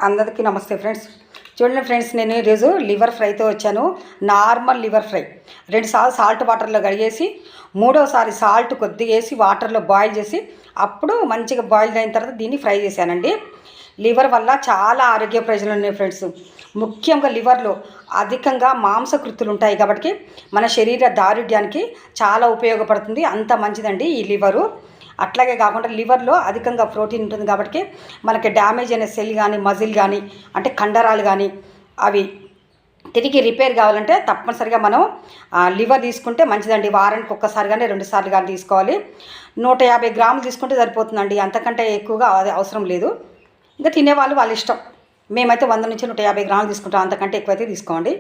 అందరికీ నమస్తే ఫ్రెండ్స్. చూడండి ఫ్రెండ్స్, నేను ఈరోజు లివర్ ఫ్రైతో వచ్చాను. నార్మల్ లివర్ ఫ్రై 2 సార్లు సాల్ట్ వాటర్లో కడిగేసి, మూడోసారి సాల్ట్ కొద్దిగా వేసి వాటర్లో బాయిల్ చేసి, అప్పుడు మంచిగా బాయిల్ అయిన తర్వాత దీన్ని ఫ్రై చేశానండి. లివర్ వల్ల చాలా ఆరోగ్య ప్రయోజనాలు ఉన్నాయి ఫ్రెండ్స్. ముఖ్యంగా లివర్లో అధికంగా మాంసకృతులు ఉంటాయి కాబట్టి మన శరీర దారుఢ్యానికి చాలా ఉపయోగపడుతుంది. అంత మంచిదండి ఈ లివరు. అట్లాగే కాకుండా లివర్లో అధికంగా ప్రోటీన్ ఉంటుంది కాబట్టి మనకి డ్యామేజ్ అయిన సెల్ కానీ మజిల్ కానీ అంటే కండరాలు కానీ అవి తిరిగి రిపేర్ కావాలంటే తప్పనిసరిగా మనం లివర్ తీసుకుంటే మంచిదండి. వారానికి ఒక్కసారి కానీ 2 సార్లు కానీ తీసుకోవాలి. 150 గ్రాములు తీసుకుంటే సరిపోతుందండి. అంతకంటే ఎక్కువగా అది అవసరం లేదు. ఇంకా తినేవాళ్ళు వాళ్ళ ఇష్టం. మేమైతే 100 నుంచి 150 గ్రాములు తీసుకుంటాం. అంతకంటే ఎక్కువైతే తీసుకోండి.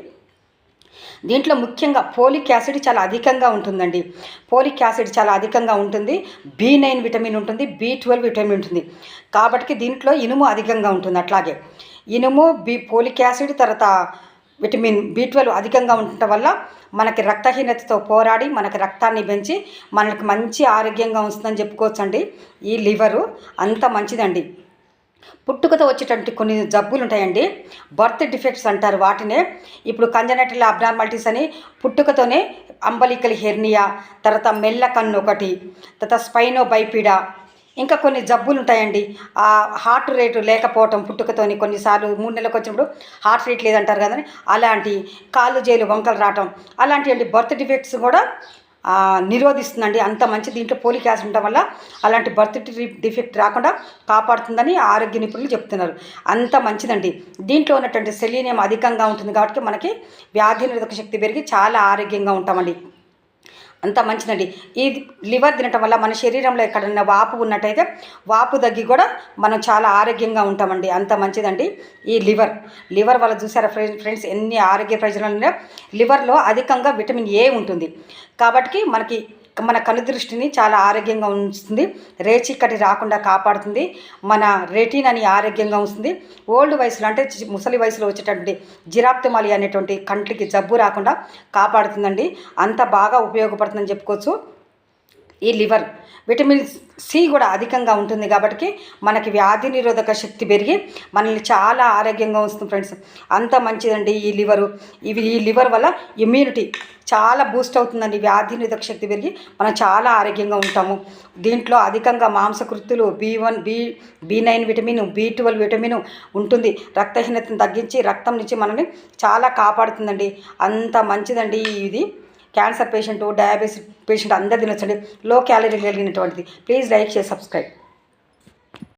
దీంట్లో ముఖ్యంగా ఫోలిక్ యాసిడ్ చాలా అధికంగా ఉంటుందండి. ఫోలిక్ యాసిడ్ చాలా అధికంగా ఉంటుంది. B9 విటమిన్ ఉంటుంది, B12 విటమిన్ ఉంటుంది. కాబట్టి దీంట్లో ఇనుము అధికంగా ఉంటుంది. అట్లాగే ఇనుము, ఫోలిక్ యాసిడ్, తర్వాత విటమిన్ B12 అధికంగా ఉండటం వల్ల మనకి రక్తహీనతతో పోరాడి మనకి రక్తాన్ని పెంచి మనకి మంచి ఆరోగ్యంగా ఉంటుందని చెప్పుకోవచ్చండి. ఈ లివరు అంత మంచిదండి. పుట్టుకతో వచ్చేటువంటి కొన్ని జబ్బులు ఉంటాయండి, బర్త్ డిఫెక్ట్స్ అంటారు వాటినే. ఇప్పుడు కంజనైటల్ అబ్నార్మాలిటీస్ అని పుట్టుకతోనే అంబలికల్ హెర్నియా, తర్వాత మెల్ల కన్ను ఒకటి, తర్వాత స్పైనో బైపిడా, ఇంకా కొన్ని జబ్బులు ఉంటాయండి. హార్ట్ రేటు లేకపోవటం పుట్టుకతోని, కొన్నిసార్లు 3 నెలలకు వచ్చినప్పుడు హార్ట్ రేట్ లేదంటారు కదండి, అలాంటి కాళ్ళు జైలు వంకలు రావటం, అలాంటి బర్త్ డిఫెక్ట్స్ కూడా నిరోధిస్తుందండి. అంత మంచి దీంట్లో ఫోలిక్ యాసిడ్ ఉండటం వల్ల అలాంటి బర్త్ డిఫెక్ట్ రాకుండా కాపాడుతుందని ఆరోగ్య నిపుణులు చెప్తున్నారు. అంత మంచిదండి. దీంట్లో ఉన్నటువంటి సెలీనియం అధికంగా ఉంటుంది కాబట్టి మనకి వ్యాధి నిరోధక శక్తి పెరిగి చాలా ఆరోగ్యంగా ఉంటామండి. అంత మంచిదండి. ఈ లివర్ తినటం వల్ల మన శరీరంలో ఎక్కడన్నా వాపు ఉన్నట్టయితే వాపు తగ్గి కూడా మనం చాలా ఆరోగ్యంగా ఉంటామండి. అంత మంచిదండి ఈ లివర్ వల్ల. చూసారా ఫ్రెండ్స్ ఎన్ని ఆరోగ్య ప్రయోజనాలు ఉన్నాయో. లివర్లో అధికంగా విటమిన్ ఏ ఉంటుంది కాబట్టి మన కనుదృష్టిని చాలా ఆరోగ్యంగా ఉంచుతుంది. రేచీకటి రాకుండా కాపాడుతుంది. మన రెటీనాని ఆరోగ్యంగా ఉంచుతుంది. ఓల్డ్ వయసులో అంటే ముసలి వయసులో వచ్చేటటువంటి జిరాప్తమాలి అనేటువంటి కంటికి జబ్బు రాకుండా కాపాడుతుందండి. అంత బాగా ఉపయోగపడుతుందని చెప్పుకోవచ్చు. ఈ లివర్ విటమిన్ సి కూడా అధికంగా ఉంటుంది కాబట్టి మనకి వ్యాధి నిరోధక శక్తి పెరిగి మనల్ని చాలా ఆరోగ్యంగా ఉంచుతుంది ఫ్రెండ్స్. అంత మంచిదండి ఈ లివరు. ఈ లివర్ వల్ల ఇమ్యూనిటీ చాలా బూస్ట్ అవుతుందండి. వ్యాధి నిరోధక శక్తి పెరిగి మనం చాలా ఆరోగ్యంగా ఉంటాము. దీంట్లో అధికంగా మాంసకృతులు B1, B9 vitamin, B12 vitamin ఉంటుంది. రక్తహీనతను తగ్గించి రక్తం నుంచి మనల్ని చాలా కాపాడుతుందండి. అంత మంచిదండి ఇది. క్యాన్సర్ పేషెంట్, డయాబెటీస్ పేషెంట్ అందరు తినొచ్చండి. లో క్యాలరీ కలిగినటువంటిది. ప్లీజ్ లైక్ చేసి సబ్స్క్రైబ్.